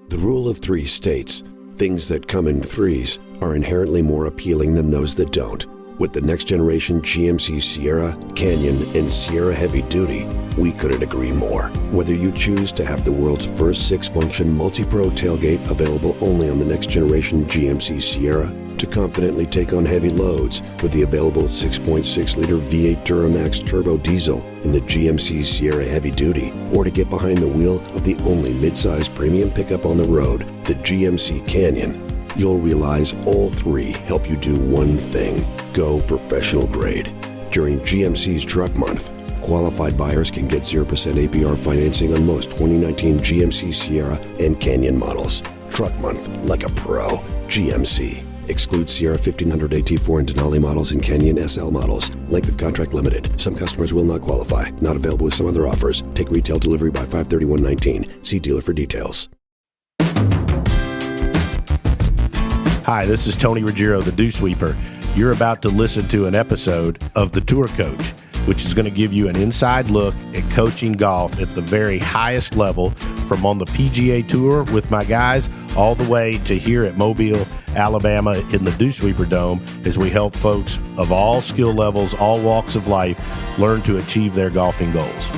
The rule of three states, things that come in threes are inherently more appealing than those that don't. With the next generation GMC Sierra, Canyon, and Sierra Heavy Duty, we couldn't agree more. Whether you choose to have the world's first 6-function multi-pro tailgate available only on the next generation GMC Sierra, to confidently take on heavy loads with the available 6.6-liter V8 Duramax turbo diesel in the GMC Sierra Heavy Duty, or to get behind the wheel of the only midsize premium pickup on the road, the GMC Canyon, you'll realize all three help you do one thing: go professional grade. During GMC's Truck Month, qualified buyers can get 0% APR financing on most 2019 GMC Sierra and Canyon models. Truck Month, like a pro. GMC. Excludes Sierra 1500 AT4 and Denali models and Canyon SL models. Length of contract limited. Some customers will not qualify. Not available with some other offers. Take retail delivery by 5/31/19. See dealer for details. Hi, this is Tony Ruggiero, the Dew Sweeper. You're about to listen to an episode of The Tour Coach, which is going to give you an inside look at coaching golf at the very highest level, from on the PGA Tour with my guys all the way to here at Mobile, Alabama in the Dew Sweeper Dome, as we help folks of all skill levels, all walks of life, learn to achieve their golfing goals.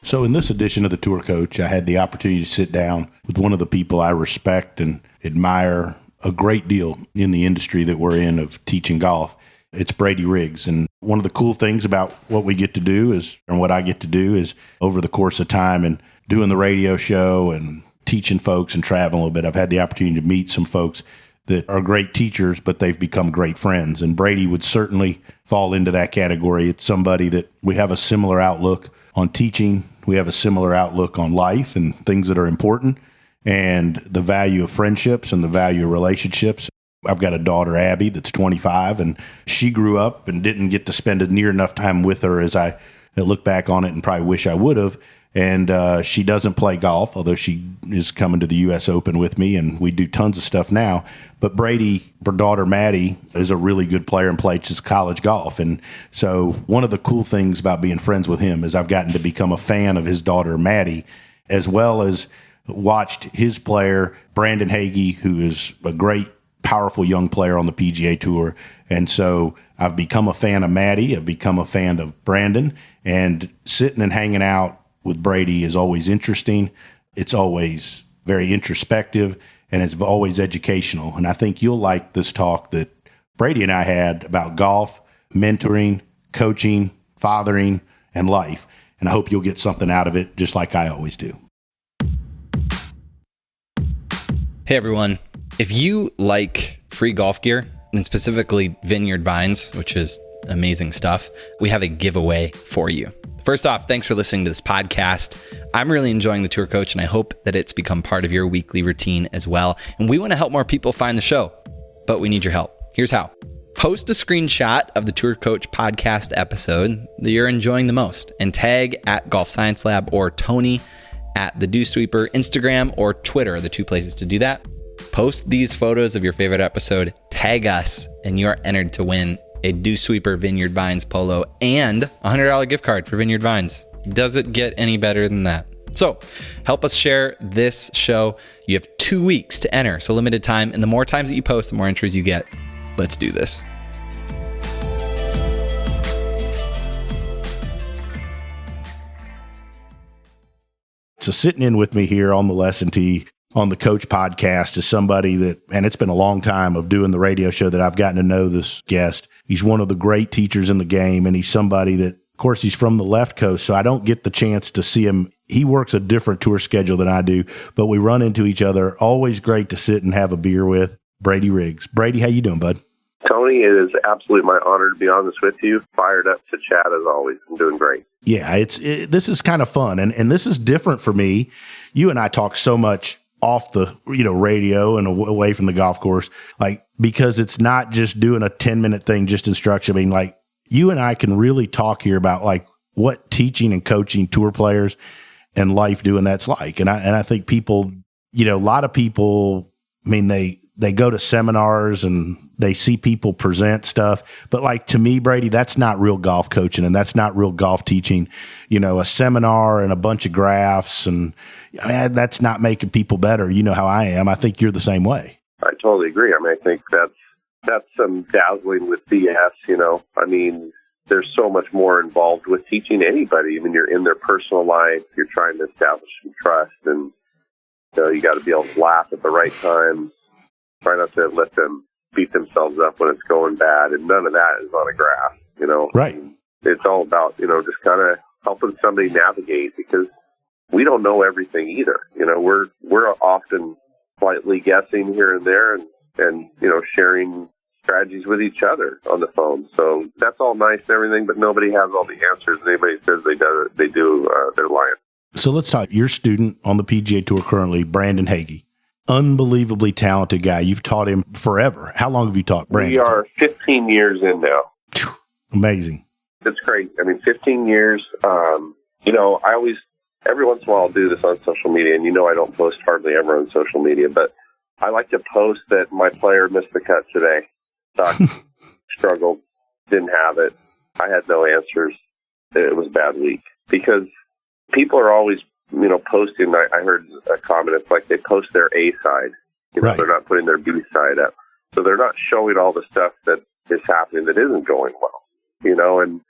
So in this edition of The Tour Coach, I had the opportunity to sit down with one of the people I respect and admire a great deal in the industry that we're in of teaching golf. It's Brady Riggs. And one of the cool things about what we get to do is, and what I get to do is, over the course of time and doing the radio show and teaching folks and traveling a little bit, I've had the opportunity to meet some folks that are great teachers, but they've become great friends. And Brady would certainly fall into that category. It's somebody that we have a similar outlook on teaching. We have a similar outlook on life and things that are important, and the value of friendships and the value of relationships. I've got a daughter, Abby, that's 25, and she grew up and didn't get to spend near enough time with her as I look back on it and probably wish I would have. And she doesn't play golf, although she is coming to the U.S. Open with me, and we do tons of stuff now. But Brady, her daughter, Maddie, is a really good player and plays college golf. And so one of the cool things about being friends with him is I've gotten to become a fan of his daughter, Maddie, as well as watched his player, Brandon Hagee, who is a great, powerful young player on the PGA Tour. And so I've become a fan of Maddie. I've become a fan of Brandon. And sitting and hanging out with Brady is always interesting. It's always very introspective, and it's always educational. And I think you'll like this talk that Brady and I had about golf, mentoring, coaching, fathering, and life. And I hope you'll get something out of it, just like I always do. Hey, everyone. If you like free golf gear, and specifically Vineyard Vines, which is amazing stuff, we have a giveaway for you. First off, thanks for listening to this podcast. I'm really enjoying The Tour Coach, and I hope that it's become part of your weekly routine as well. And we want to help more people find the show, but we need your help. Here's how. Post a screenshot of the Tour Coach podcast episode that you're enjoying the most and tag at Golf Science Lab or Tony at the Dew Sweeper. Instagram or Twitter are the two places to do that. Post these photos of your favorite episode, tag us, and you're entered to win a Dew Sweeper Vineyard Vines polo and a $100 gift card for Vineyard Vines. Does it get any better than that? So help us share this show. You have 2 weeks to enter, so limited time. And the more times that you post, the more entries you get. Let's do this. So sitting in with me here on the Lesson Tee on the Coach podcast is somebody that, and it's been a long time of doing the radio show, that I've gotten to know this guest. He's one of the great teachers in the game, and he's somebody that, of course, he's from the left coast, so I don't get the chance to see him. He works a different tour schedule than I do, but we run into each other. Always great to sit and have a beer with. Brady Riggs. Brady, how you doing, bud? Tony, it is absolutely my honor to be on this with you. Fired up to chat as always. I'm doing great. Yeah, this is kind of fun, and this is different for me. You and I talk so much off the radio and away from the golf course, like, because it's not just doing a 10-minute thing, just instruction. I mean, like, you and I can really talk here about like what teaching and coaching tour players and life doing that's like. And I think people, a lot of people, I mean, they go to seminars and they see people present stuff. But like, to me, Brady, that's not real golf coaching, and that's not real golf teaching. You know, a seminar and a bunch of graphs, and that's not making people better. You know how I am. I think you're the same way. I totally agree. I mean, I think that's some dazzling with BS, you know. I mean, there's so much more involved with teaching anybody. I mean, you're in their personal life. You're trying to establish some trust, and you got to be able to laugh at the right time. Try not to let them beat themselves up when it's going bad, and none of that is on a graph, you know. Right. It's all about, just kind of helping somebody navigate, because we don't know everything either. You know, we're often slightly guessing here and there, and sharing strategies with each other on the phone. So that's all nice and everything, but nobody has all the answers. And anybody says they do, they're lying. So let's talk. Your student on the PGA Tour currently, Brandon Hagee, unbelievably talented guy. You've taught him forever. How long have you taught Brandon? We are 15 years in now. Amazing. It's great. I mean, 15 years. I always, every once in a while, I'll do this on social media, and I don't post hardly ever on social media, but I like to post that my player missed the cut today. Struggled, didn't have it. I had no answers. It was a bad week, because people are always, posting. I heard a comment. It's like they post their A side. Right. They're not putting their B side up. So they're not showing all the stuff that is happening that isn't going well. And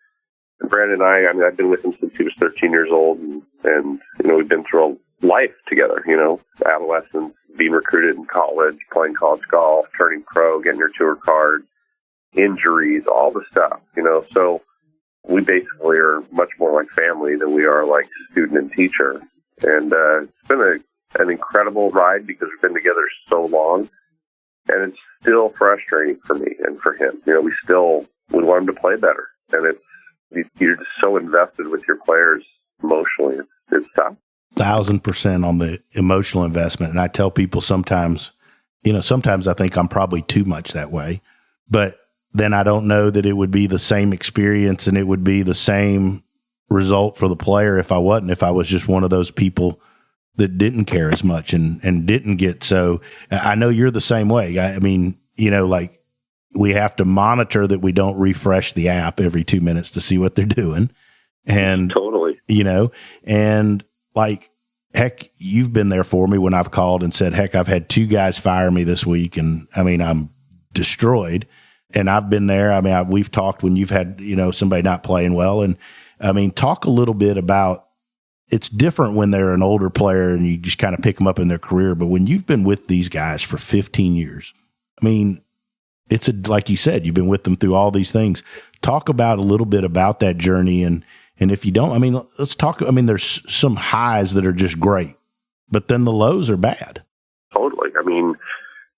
Brandon and I I've been with him since he was 13 years old, and we've been through a life together, adolescence, being recruited in college, playing college golf, turning pro, getting your tour card, injuries, all the stuff, So we basically are much more like family than we are like student and teacher. And it's been an incredible ride, because we've been together so long. And it's still frustrating for me and for him. We want him to play better. And you're just so invested with your players emotionally. It's tough. 1,000% on the emotional investment. And I tell people sometimes I think I'm probably too much that way, but then I don't know that it would be the same experience and it would be the same result for the player if I was just one of those people that didn't care as much and didn't get. So I know you're the same way. I mean, like, we have to monitor that we don't refresh the app every 2 minutes to see what they're doing. And totally, and like, heck, you've been there for me when I've called and said, heck, I've had 2 guys fire me this week, and I'm destroyed. And I've been there. We've talked when you've had, somebody not playing well. And talk a little bit about, it's different when they're an older player and you just kind of pick them up in their career. But when you've been with these guys for 15 years, it's like you said, you've been with them through all these things. Talk about a little bit about that journey. And if you don't, let's talk. There's some highs that are just great, but then the lows are bad. Totally.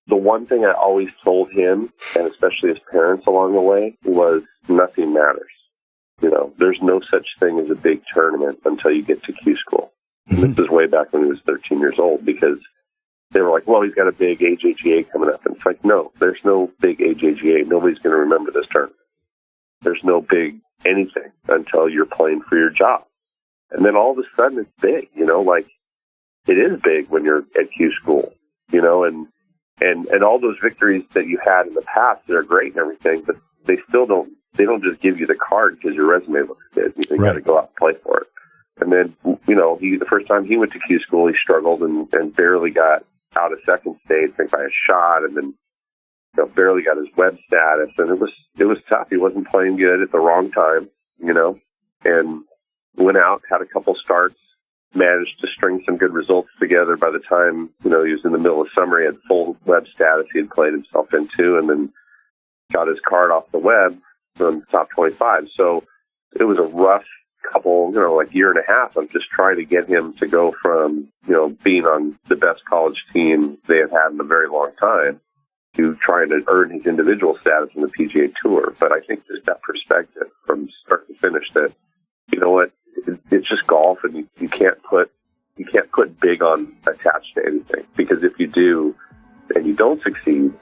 The one thing I always told him, and especially his parents along the way, was nothing matters. There's no such thing as a big tournament until you get to Q school. Mm-hmm. This is way back when he was 13 years old, because they were like, well, he's got a big AJGA coming up. And it's like, no, there's no big AJGA. Nobody's going to remember this tournament. There's no big anything until you're playing for your job. And then all of a sudden it's big, like it is big when you're at Q school, and all those victories that you had in the past that are great and everything, but they don't just give you the card because your resume looks good. You got to go out and play for it. And then, the first time he went to Q school, he struggled and barely got out of second stage, I think by a shot, and then barely got his web status, and it was tough. He wasn't playing good at the wrong time, and went out, had a couple starts, managed to string some good results together. By the time, he was in the middle of summer, he had full web status he had played himself into, and then got his card off the web from top 25. So it was a rough couple, year and a half of just trying to get him to go from, being on the best college team they have had in a very long time to trying to earn his individual status in the PGA Tour. But I think there's that perspective from start to finish that, it's just golf, and you can't put big on attached to anything, because if you do and you don't succeed,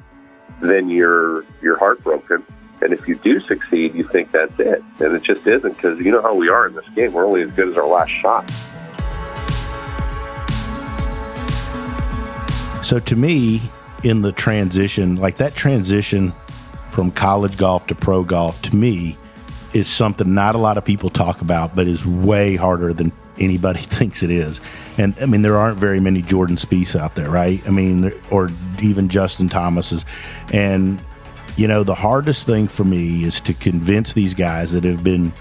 then you're heartbroken. And if you do succeed, you think that's it. And it just isn't, because you know how we are in this game. We're only as good as our last shot. So to me, in the transition, like that transition from college golf to pro golf, to me, is something not a lot of people talk about, but is way harder than anybody thinks it is. And I mean, there aren't very many Jordan Spieths out there, right? I mean, or even Justin Thomases. And, you know, the hardest thing for me is to convince these guys that have been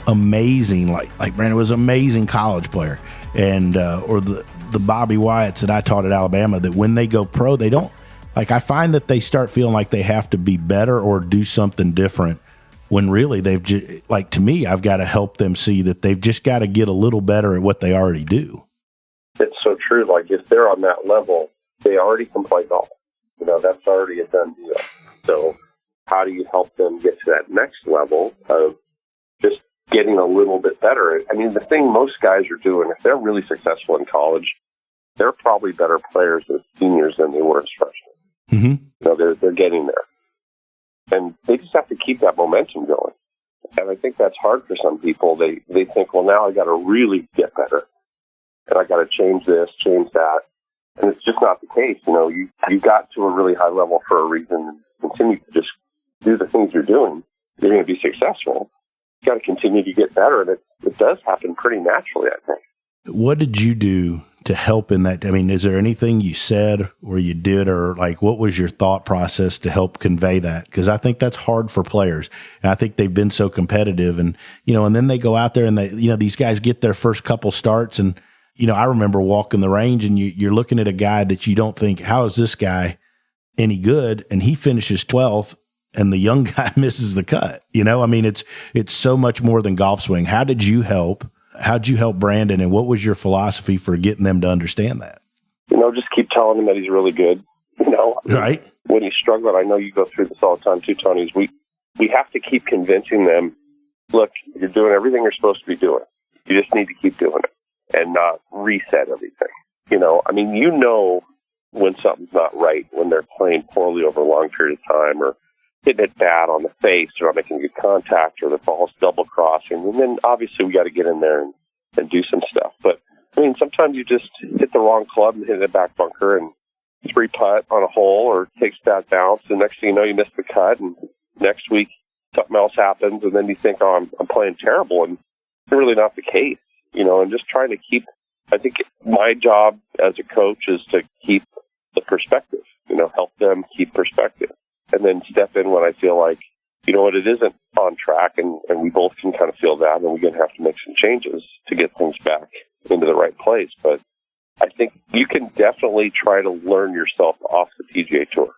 amazing, like Brandon was an amazing college player, and or the Bobby Wyatts that I taught at Alabama, that when they go pro, they don't, like, I find that they start feeling like they have to be better or do something different, when really they've like, to me, I've got to help them see that they've just got to get a little better at what they already do. It's so true. Like, if they're on that level, they already can play golf. You know, that's already a done deal. So how do you help them get to that next level of just getting a little bit better? I mean, the thing most guys are doing, if they're really successful in college, they're probably better players as seniors than they were as freshmen. Mm-hmm. You know, they're getting there. And they just have to keep that momentum going. And I think that's hard for some people. They think, well, now I got to really get better. And I got to change this, change that. And it's just not the case. You know, you got to a really high level for a reason. Continue to just do the things you're doing. You're going to be successful. You got to continue to get better. And it does happen pretty naturally, I think. What did you do to help in that? I mean, is there anything you said or you did, or like, what was your thought process to help convey that? Because I think that's hard for players. And I think they've been so competitive, and, you know, and then they go out there and they, you know, these guys get their first couple starts, and, you know, I remember walking the range and you're looking at a guy that you don't think, how is this guy any good? And he finishes 12th and the young guy misses the cut. You know, I mean, it's so much more than golf swing. How'd you help Brandon, and what was your philosophy for getting them to understand that? You know, just keep telling him that he's really good. You know, right? When he's struggling, I know you go through this all the time too, Tony, is we have to keep convincing them, look, you're doing everything you're supposed to be doing. You just need to keep doing it and not reset everything. You know, I mean, you know when something's not right, when they're playing poorly over a long period of time, or hitting it bad on the face, or not making good contact, or the ball's double crossing. And then obviously we got to get in there and do some stuff. But I mean, sometimes you just hit the wrong club and hit a back bunker and 3-putt on a hole, or takes bad bounce. And next thing you know, you miss the cut. And next week something else happens. And then you think, oh, I'm playing terrible. And it's really not the case, you know, and just trying to keep, I think my job as a coach is to keep the perspective, you know, help them keep perspective. And then step in when I feel like, you know what, it isn't on track, and we both can kind of feel that, and we're going to have to make some changes to get things back into the right place. But I think you can definitely try to learn yourself off the PGA Tour.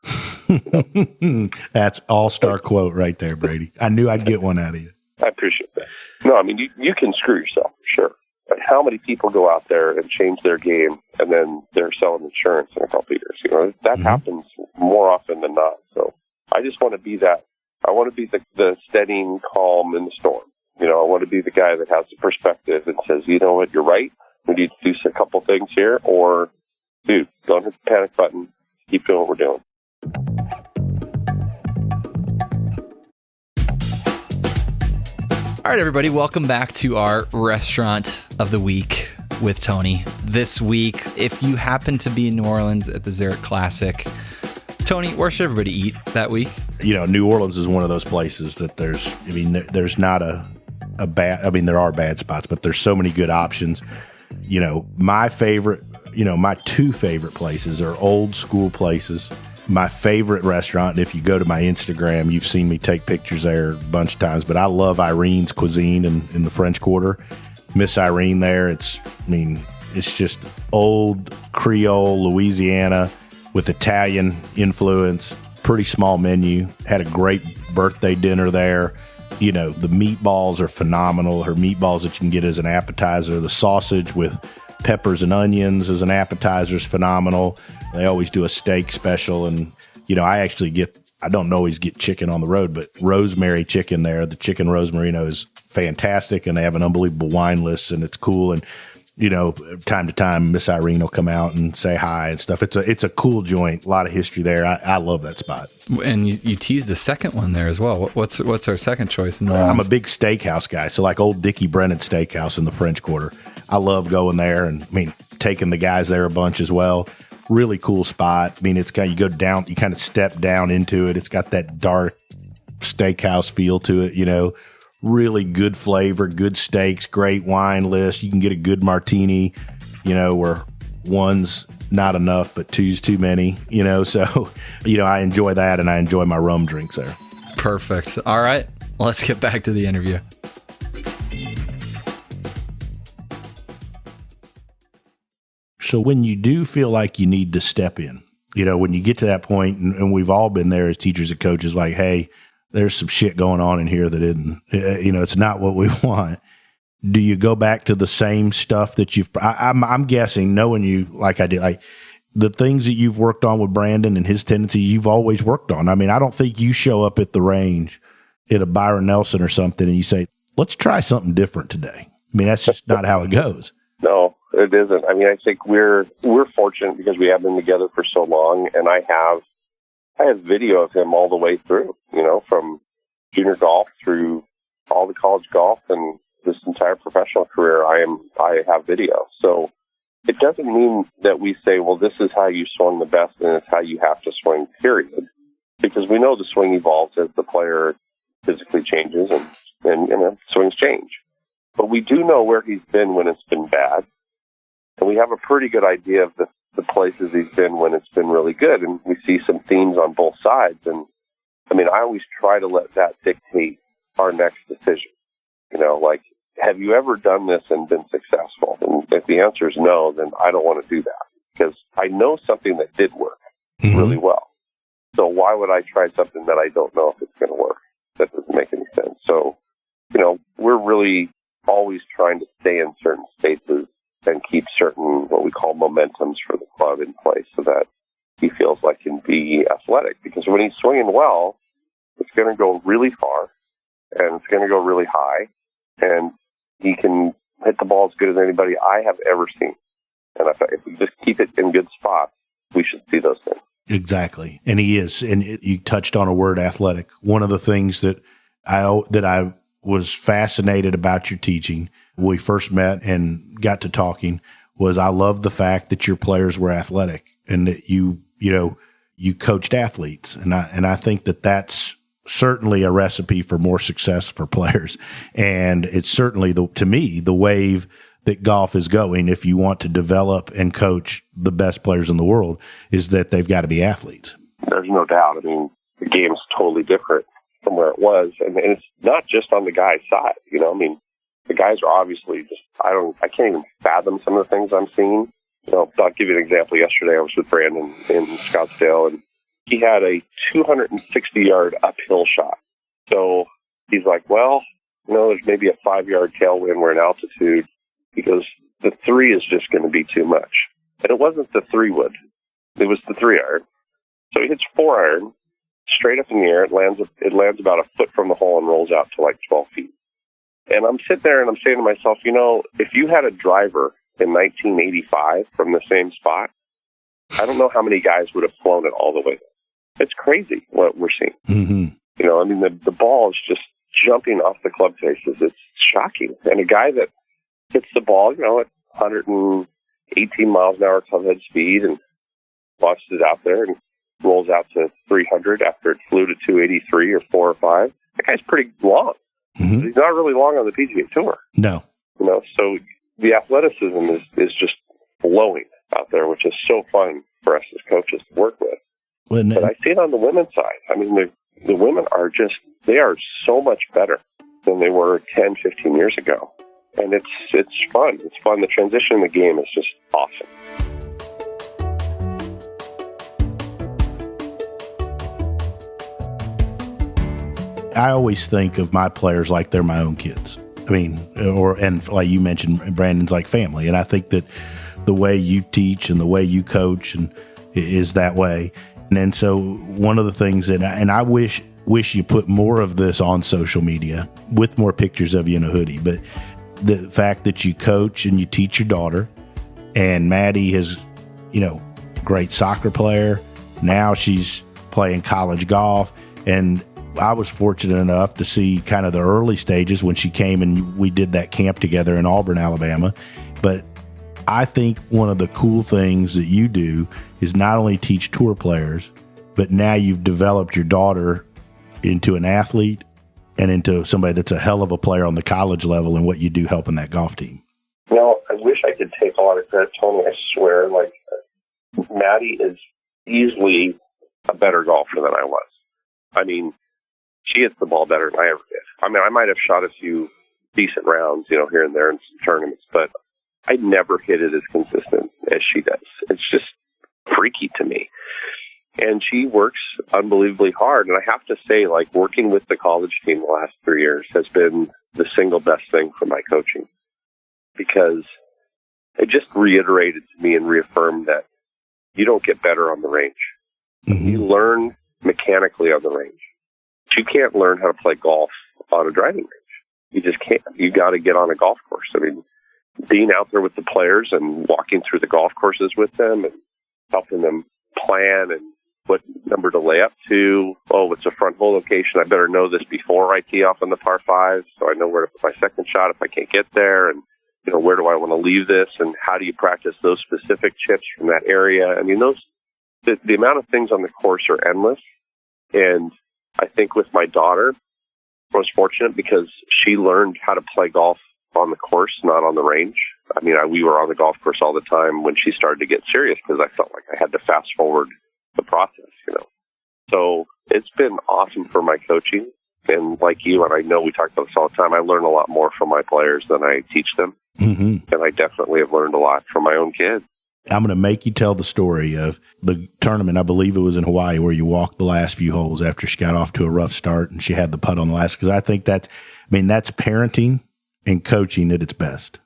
You know? That's all-star quote right there, Brady. I knew I'd get one out of you. I appreciate that. No, I mean, you can screw yourself, for sure. But how many people go out there and change their game, and then they're selling insurance in a couple of years? You know, that happens more often than not. So I just want to be that. I want to be the steadying calm in the storm. You know, I want to be the guy that has the perspective and says, you know what, you're right. We need to do a couple things here. Or, dude, don't hit the panic button. Keep doing what we're doing. All right, everybody, welcome back to our Restaurant of the Week with Tony. This week, if you happen to be in New Orleans at the Zurich Classic, Tony, where should everybody eat that week? You know, New Orleans is one of those places that there's not a bad, I mean, there are bad spots, but there's so many good options. You know, my two favorite places are old school places. My favorite restaurant, and if you go to my Instagram, you've seen me take pictures there a bunch of times, but I love Irene's Cuisine in the French Quarter. Miss Irene there. It's just old Creole Louisiana with Italian influence, pretty small menu. Had a great birthday dinner there. You know, the meatballs are phenomenal. Her meatballs that you can get as an appetizer, the sausage with peppers and onions as an appetizer is phenomenal. They always do a steak special, and, you know, I don't always get chicken on the road, but rosemary chicken there, the chicken rosmarino is fantastic, and they have an unbelievable wine list, and it's cool. And, you know, time to time, Miss Irene will come out and say hi and stuff. It's a cool joint, a lot of history there. I love that spot. And you teased the second one there as well. What's our second choice? I'm a big steakhouse guy, so like old Dickie Brennan Steakhouse in the French Quarter. I love going there, and I mean, taking the guys there a bunch as well. Really cool spot. I mean, it's kind of, you kind of step down into it. It's got that dark steakhouse feel to it, really good flavor, good steaks, great wine list. You can get a good martini, where one's not enough, but two's too many, so, I enjoy that, and I enjoy my rum drinks there. Perfect. All right, let's get back to the interview. So when you do feel like you need to step in, when you get to that point, and we've all been there as teachers and coaches, like, hey, there's some shit going on in here that isn't, it's not what we want. Do you go back to the same stuff that I'm guessing, knowing you like I did, like the things that you've worked on with Brandon and his tendency, you've always worked on. I mean, I don't think you show up at the range at a Byron Nelson or something and you say, let's try something different today. I mean, that's just not how it goes. No, it isn't. I mean, I think we're fortunate because we have been together for so long, and I have video of him all the way through, from junior golf through all the college golf and this entire professional career. I have video. So it doesn't mean that we say, well, this is how you swung the best and it's how you have to swing, period. Because we know the swing evolves as the player physically changes and swings change. But we do know where he's been when it's been bad. And we have a pretty good idea of the places he's been when it's been really good. And we see some themes on both sides. And I mean, I always try to let that dictate our next decision. Like, have you ever done this and been successful? And if the answer is no, then I don't want to do that because I know something that did work really well. So why would I try something that I don't know if it's going to work? That doesn't make any sense. So, we're really always trying to stay in certain spaces and keep certain what we call momentums for the club in place so that he feels like he can be athletic. Because when he's swinging well, it's going to go really far and it's going to go really high, and he can hit the ball as good as anybody I have ever seen. And if we just keep it in good spots, we should see those things. Exactly. And he is. And you touched on a word, athletic. One of the things that I was fascinated about your teaching when we first met and got to talking was I love the fact that your players were athletic and that you coached athletes. And I think that that's certainly a recipe for more success for players. And it's certainly, to me, the wave that golf is going, if you want to develop and coach the best players in the world, is that they've got to be athletes. There's no doubt. I mean, the game's totally different from where it was. And it's not just on the guy's side. I mean, the guys are obviously just, I can't even fathom some of the things I'm seeing. I'll give you an example. Yesterday I was with Brandon in Scottsdale, and he had a 260-yard uphill shot. So he's like, well, there's maybe a 5-yard tailwind. We're in altitude. He goes, the 3 is just going to be too much. And it wasn't the 3-wood. It was the 3-iron. So he hits 4-iron straight up in the air. It lands about a foot from the hole and rolls out to like 12 feet. And I'm sitting there and I'm saying to myself, if you had a driver in 1985 from the same spot, I don't know how many guys would have flown it all the way there. It's crazy what we're seeing. Mm-hmm. The ball is just jumping off the club faces. It's shocking. And a guy that hits the ball, at 118 miles an hour club head speed and launches it out there and rolls out to 300 after it flew to 283 or 4 or 5. That guy's pretty long. Mm-hmm. He's not really long on the PGA Tour. No. So the athleticism is just flowing out there, which is so fun for us as coaches to work with. But I see it on the women's side. I mean, the women are they are so much better than they were 10, 15 years ago. And it's fun. It's fun. The transition in the game is just awesome. I always think of my players like they're my own kids. I mean, and like you mentioned, Brandon's like family. And I think that the way you teach and the way you coach is that way. And so one of the things that, I wish you put more of this on social media with more pictures of you in a hoodie, but the fact that you coach and you teach your daughter, and Maddie is, great soccer player. Now she's playing college golf. And I was fortunate enough to see kind of the early stages when she came and we did that camp together in Auburn, Alabama. But I think one of the cool things that you do is not only teach tour players, but now you've developed your daughter into an athlete and into somebody that's a hell of a player on the college level and what you do helping that golf team? Well, I wish I could take a lot of credit, Tony. I swear, like, Maddie is easily a better golfer than I was. I mean, she hits the ball better than I ever did. I mean, I might have shot a few decent rounds, here and there in some tournaments, but I never hit it as consistent as she does. It's just freaky to me. And she works unbelievably hard. And I have to say, like, working with the college team the last 3 years has been the single best thing for my coaching, because it just reiterated to me and reaffirmed that you don't get better on the range. Mm-hmm. You learn mechanically on the range. But you can't learn how to play golf on a driving range. You just can't. You got to get on a golf course. I mean, being out there with the players and walking through the golf courses with them and helping them plan and what number to lay up to. Oh, it's a front hole location. I better know this before I tee off on the par 5, so I know where to put my second shot if I can't get there. And, where do I want to leave this? And how do you practice those specific chips from that area? I mean, the amount of things on the course are endless. And I think with my daughter, I was fortunate because she learned how to play golf on the course, not on the range. I mean, we were on the golf course all the time when she started to get serious because I felt like I had to fast forward the process, So it's been awesome for my coaching. And like you, and I know we talk about this all the time, I learn a lot more from my players than I teach them. Mm-hmm. And I definitely have learned a lot from my own kids. I'm going to make you tell the story of the tournament. I believe it was in Hawaii where you walked the last few holes after she got off to a rough start and she had the putt on the last, because I think that's parenting and coaching at its best.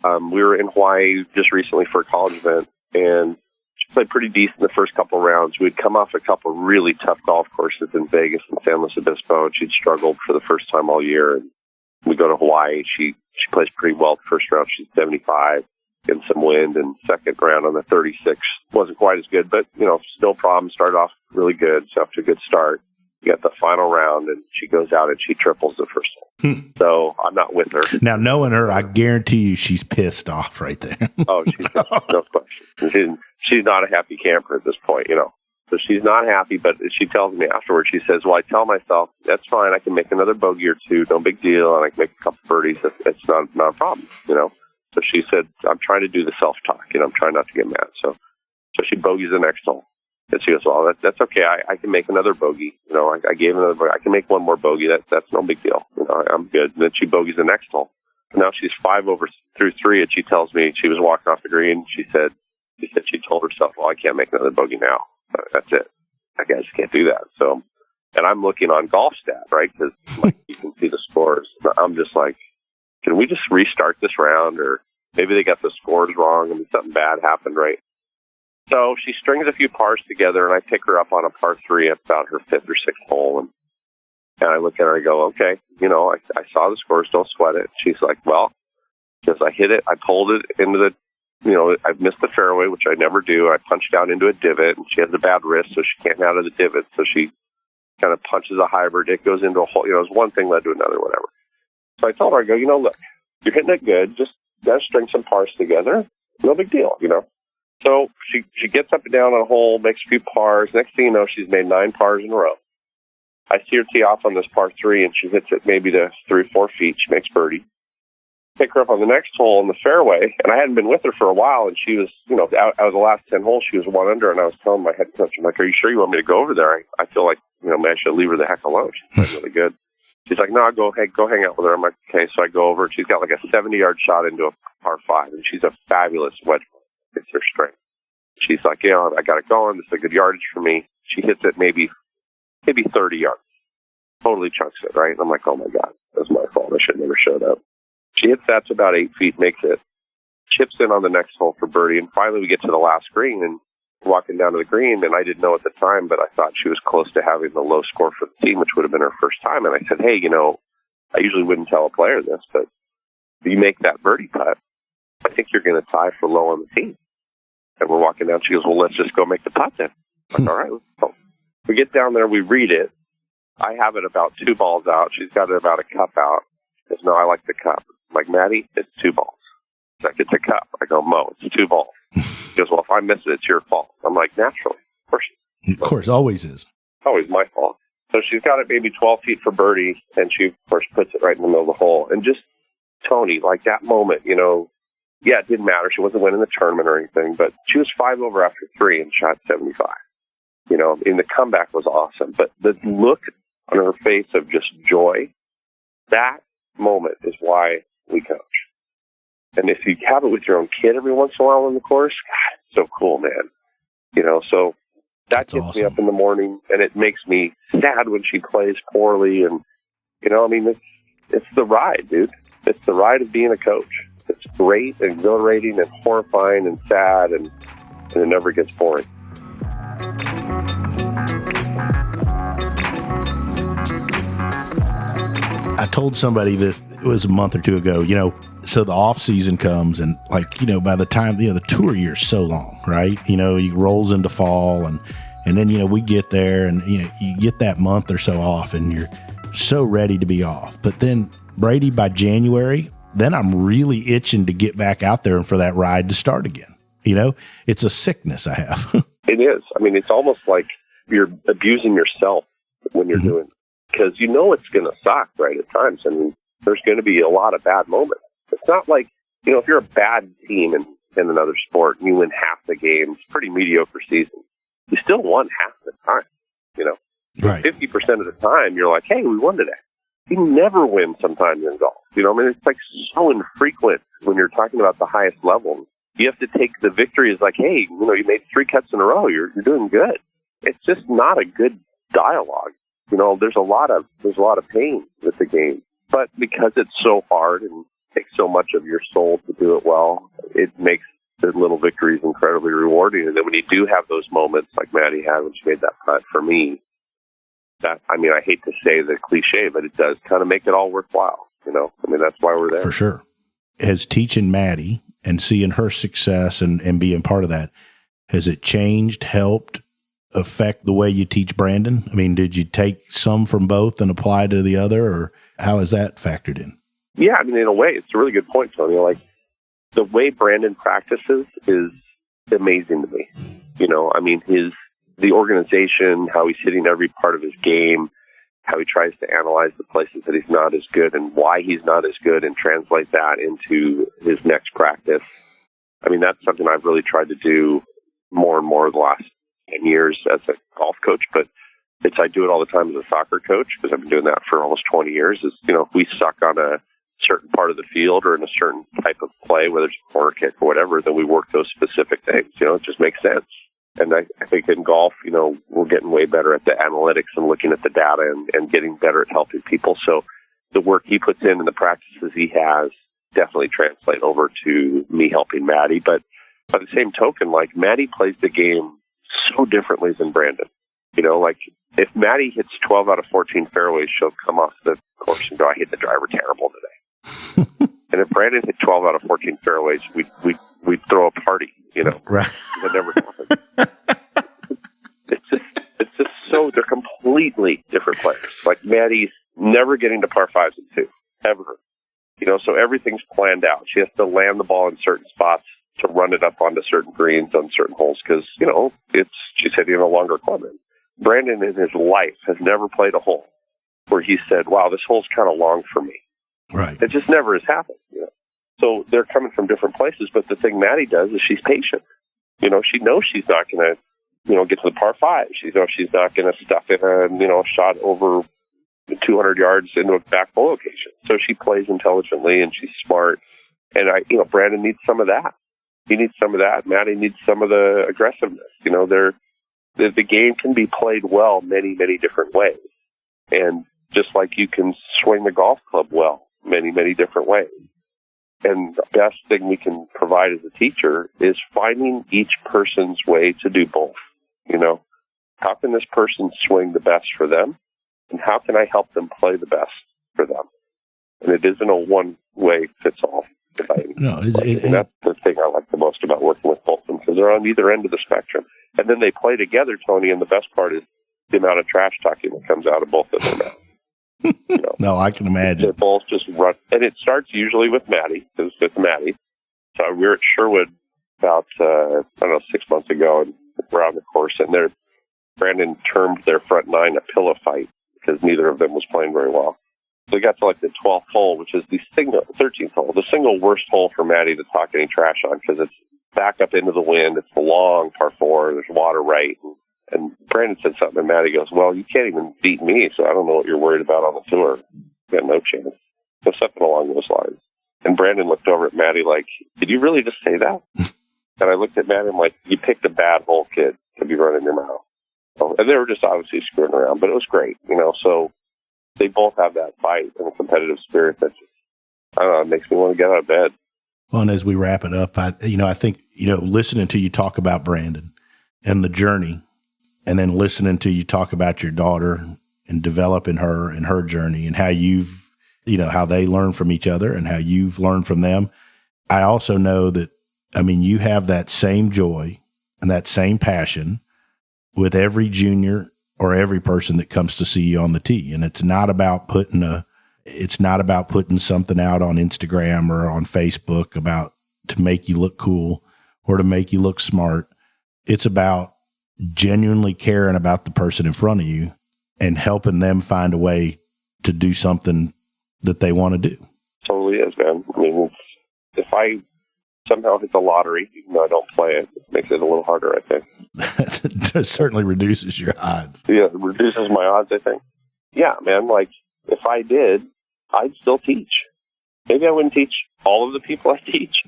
We were in Hawaii just recently for a college event, and she played pretty decent the first couple rounds. We'd come off a couple really tough golf courses in Vegas and San Luis Obispo, and she'd struggled for the first time all year. And we go to Hawaii. She plays pretty well the first round. She's 75 in some wind, and second round on the 36 wasn't quite as good, but, still problem. Started off really good, so after a good start, you got the final round, and she goes out and she triples the first hole. So I'm not with her. Now, knowing her, I guarantee you she's pissed off right there. Oh, she's no question. She's not a happy camper at this point, So she's not happy, but she tells me afterwards, she says, well, I tell myself, that's fine. I can make another bogey or two. No big deal. And I can make a couple birdies. It's not a problem, So she said, I'm trying to do the self-talk. I'm trying not to get mad. So she bogeys the next hole. And she goes, well, that's okay. I can make another bogey. I gave another bogey. I can make one more bogey. That's no big deal. I'm good. And then she bogeys the next hole. And now she's 5 over through 3, and she tells me she was walking off the green. She said she told herself, well, I can't make another bogey now. That's it. I just can't do that. So, and I'm looking on golf stat, right? Because you can see the scores. I'm just like, can we just restart this round? Or maybe they got the scores wrong and something bad happened, right? So she strings a few pars together, and I pick her up on a par 3 at about her 5th or 6th hole. And I look at her and I go, okay, I saw the scores, don't sweat it. She's like, well, because I hit it, I pulled it into the, I missed the fairway, which I never do. I punched out into a divot, and she has a bad wrist, so she can't get out of the divot. So she kind of punches a hybrid. It goes into a hole. It was one thing led to another, whatever. So I told her, I go, look, you're hitting it good. Just gotta string some pars together. No big deal, So she gets up and down on a hole, makes a few pars. Next thing you know, she's made 9 pars in a row. I see her tee off on this par 3, and she hits it maybe to 3 or 4 feet. She makes birdie. Pick her up on the next hole in the fairway, and I hadn't been with her for a while, and she was, out of the last 10 holes, she was 1 under, and I was telling my head coach, I'm like, are you sure you want me to go over there? I feel like, maybe I should leave her the heck alone. She's playing really good. She's like, no, go hang out with her. I'm like, okay. So I go over. She's got like a 70-yard shot into a par 5, and she's a fabulous wedge player. It's her strength. She's like, I got it going. This is a good yardage for me. She hits it maybe 30 yards. Totally chunks it, right? And I'm like, oh, my God, that's my fault. I should have never showed up. She hits that to about 8 feet, makes it, chips in on the next hole for birdie, and finally we get to the last green, and walking down to the green, and I didn't know at the time, but I thought she was close to having the low score for the team, which would have been her first time. And I said, hey, I usually wouldn't tell a player this, but if you make that birdie putt, I think you're going to tie for low on the team. And we're walking down. She goes, well, let's just go make the putt then. I'm like, all right, let's go. We get down there, we read it. I have it about 2 balls out. She's got it about a cup out. She goes, no, I like the cup. I'm like, Maddie, it's 2 balls. She's like, it's a cup. I go, Mo, it's 2 balls. She goes, well, if I miss it, it's your fault. I'm like, naturally. Of course, always is. Always my fault. So she's got it maybe 12 feet for birdie, and she, of course, puts it right in the middle of the hole. And just Tony, like that moment, yeah, it didn't matter. She wasn't winning the tournament or anything, but she was 5 over after 3 and shot 75. And the comeback was awesome. But the look on her face of just joy, that moment is why we coach. And if you have it with your own kid every once in a while on the course, God, it's so cool, man. So that gets me up in the morning, and it makes me sad when she plays poorly. And, it's the ride, dude. It's the ride of being a coach. It's great and exhilarating and horrifying and sad, and it never gets boring. I told somebody this, it was a month or two ago, so the off season comes and by the time, the tour year's so long, right? It rolls into fall and then, we get there and, you get that month or so off and you're so ready to be off. But then Brady, by January, then I'm really itching to get back out there and for that ride to start again. It's a sickness I have. It is. It's almost like you're abusing yourself when you're doing it. Because it's going to suck, right, at times. There's going to be a lot of bad moments. It's not like, if you're a bad team in another sport and you win half the games, pretty mediocre season, you still won half the time, Right. 50% of the time, you're like, hey, we won today. You never win sometimes in golf. It's like so infrequent when you're talking about the highest level. You have to take the victory as like, hey, you made 3 cuts in a row. You're doing good. It's just not a good dialogue. There's a lot of pain with the game, but because it's so hard and takes so much of your soul to do it well, it makes the little victories incredibly rewarding. And then when you do have those moments like Maddie had when she made that putt for me, that, I hate to say the cliche, but it does kind of make it all worthwhile. That's why we're there. For sure. As teaching Maddie and seeing her success and being part of that, has it changed, helped, affect the way you teach Brandon? Did you take some from both and apply to the other, or how is that factored in? Yeah, in a way, it's a really good point, Tony. Like, the way Brandon practices is amazing to me. The organization, how he's hitting every part of his game, how he tries to analyze the places that he's not as good and why he's not as good and translate that into his next practice. That's something I've really tried to do more and more the last 10 years as a golf coach, but I do it all the time as a soccer coach because I've been doing that for almost 20 years. If we suck on a certain part of the field or in a certain type of play, whether it's a corner kick or whatever, then we work those specific things. It just makes sense. And I think in golf, we're getting way better at the analytics and looking at the data and getting better at helping people. So the work he puts in and the practices he has definitely translate over to me helping Maddie. But by the same token, like, Maddie plays the game so differently than Brandon. If Maddie hits 12 out of 14 fairways, she'll come off the course and go, I hit the driver terrible today. And if Brandon hit 12 out of 14 fairways, we'd throw a party, Right. That never happened. It's just so, they're completely different players. Like, Maddie's never getting to par 5s and 2s, ever. So everything's planned out. She has to land the ball in certain spots to run it up onto certain greens on certain holes because, she's hitting a longer club in. Brandon in his life has never played a hole where he said, wow, this hole's kind of long for me. Right. It just never has happened. So they're coming from different places, but the thing Maddie does is she's patient. She knows she's not going to, get to the par 5. She knows she's not going to stuff in a, shot over 200 yards into a back hole location. So she plays intelligently and she's smart. And Brandon needs some of that. He needs some of that. Maddie needs some of the aggressiveness. The game can be played well many, many different ways. And just like you can swing the golf club well many, many different ways. And the best thing we can provide as a teacher is finding each person's way to do both. How can this person swing the best for them? And how can I help them play the best for them? And it isn't a one-way fits all. No, and that's the thing I like the most about working with both of them, because they're on either end of the spectrum. And then they play together, Tony, and the best part is the amount of trash talking that comes out of both of them. No, I can imagine. They both just run. And it starts usually with Maddie. It's with Maddie. So we were at Sherwood about, 6 months ago, and we're on the course, and Brandon termed their front nine a pillow fight. because neither of them was playing very well. So we got to like the 12th hole, which is the 13th hole, the single worst hole for Maddie to talk any trash on because it's back up into the wind. It's a long par 4. There's water right. And Brandon said something, and Maddie goes, well, you can't even beat me, so I don't know what you're worried about on the tour. You got no chance. So something along those lines. And Brandon looked over at Maddie like, did you really just say that? And I looked at Maddie and I'm like, you picked a bad hole, kid, to be running your mouth. So, and they were just obviously screwing around, but it was great, so they both have that fight and a competitive spirit that just, I don't know, it makes me want to get out of bed. Well, and as we wrap it up, I think, listening to you talk about Brandon and the journey, and then listening to you talk about your daughter and developing her and her journey and how you've, how they learn from each other and how you've learned from them. I also know that, you have that same joy and that same passion with every junior or every person that comes to see you on the tee. And it's not about putting something out on Instagram or on Facebook to make you look cool or to make you look smart. It's about genuinely caring about the person in front of you and helping them find a way to do something that they want to do. Totally is, man. If I somehow hit the lottery, even though I don't play it, it makes it a little harder, I think. That certainly reduces your odds. Yeah, it reduces my odds, I think. Yeah, man, if I did, I'd still teach. Maybe I wouldn't teach all of the people I teach,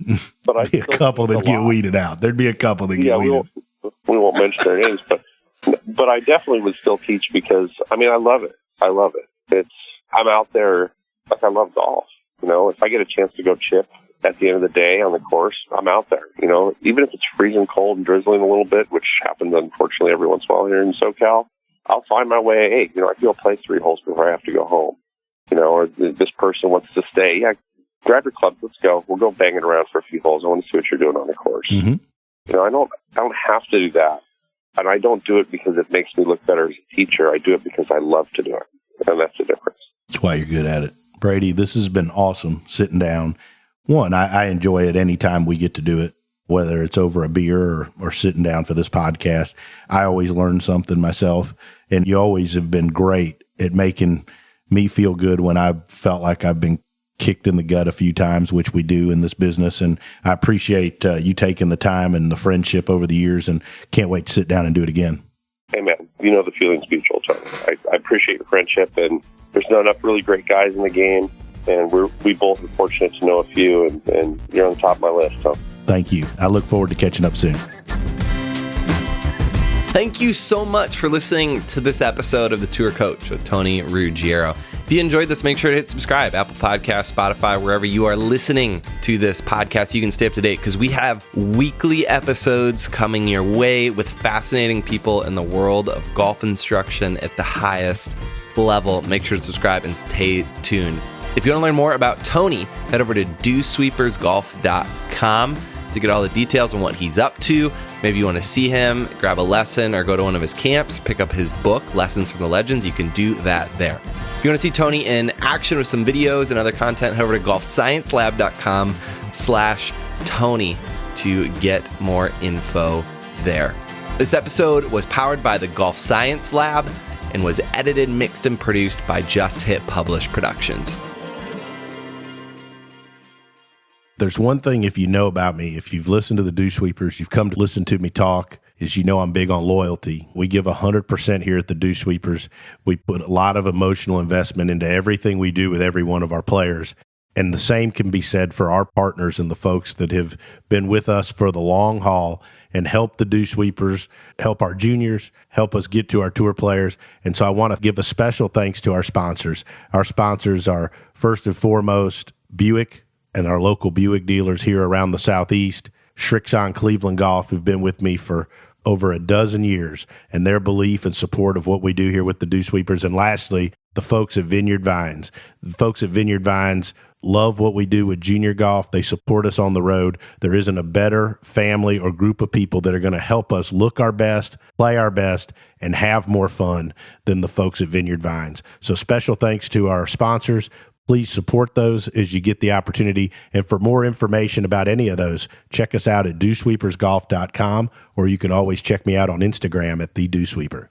but I'd be a couple that get weeded out. There'd be a couple that get weeded. We won't mention their names, but I definitely would still teach because, I love it. I love it. I'm out there, I love golf. If I get a chance to go chip at the end of the day on the course, I'm out there. Even if it's freezing cold and drizzling a little bit, which happens unfortunately every once in a while here in SoCal, I'll find my way. Hey, I can go play 3 holes before I have to go home. Or this person wants to stay. Yeah, grab your clubs. Let's go. We'll go bang it around for a few holes. I want to see what you're doing on the course. Mm-hmm. I don't have to do that. And I don't do it because it makes me look better as a teacher. I do it because I love to do it. And that's the difference. That's why you're good at it. Brady, this has been awesome sitting down. One, I enjoy it any time we get to do it, whether it's over a beer or sitting down for this podcast. I always learn something myself. And you always have been great at making me feel good when I felt like I've been kicked in the gut a few times, which we do in this business. And I appreciate you taking the time and the friendship over the years and can't wait to sit down and do it again. Hey, man, the feeling's mutual, Tony. I appreciate your friendship, and there's not enough really great guys in the game, and we both are fortunate to know a few, and you're on the top of my list. So. Thank you. I look forward to catching up soon. Thank you so much for listening to this episode of The Tour Coach with Tony Ruggiero. If you enjoyed this, make sure to hit subscribe, Apple Podcasts, Spotify, wherever you are listening to this podcast. You can stay up to date because we have weekly episodes coming your way with fascinating people in the world of golf instruction at the highest level. Make sure to subscribe and stay tuned. If you want to learn more about Tony, head over to dosweepersgolf.com to get all the details on what he's up to. Maybe you want to see him, grab a lesson, or go to one of his camps, pick up his book, Lessons from the Legends. You can do that there. If you want to see Tony in action with some videos and other content, head over to golfsciencelab.com/Tony to get more info there. This episode was powered by the Golf Science Lab and was edited, mixed, and produced by Just Hit Publish Productions. There's one thing, if you know about me, if you've listened to the Dew Sweepers, you've come to listen to me talk, is I'm big on loyalty. We give 100% here at the Dew Sweepers. We put a lot of emotional investment into everything we do with every one of our players. And the same can be said for our partners and the folks that have been with us for the long haul and help the Dew Sweepers, help our juniors, help us get to our tour players. And so I want to give a special thanks to our sponsors. Our sponsors are, first and foremost, Buick and our local Buick dealers here around the Southeast, Shrixon Cleveland Golf, who've been with me for over a dozen years, and their belief and support of what we do here with the Dew Sweepers. And lastly, the folks at Vineyard Vines. The folks at Vineyard Vines love what we do with junior golf. They support us on the road. There isn't a better family or group of people that are going to help us look our best, play our best, and have more fun than the folks at Vineyard Vines. So special thanks to our sponsors. Please support those as you get the opportunity. And for more information about any of those, check us out at dewsweepersgolf.com, or you can always check me out on Instagram at @thedewsweeper.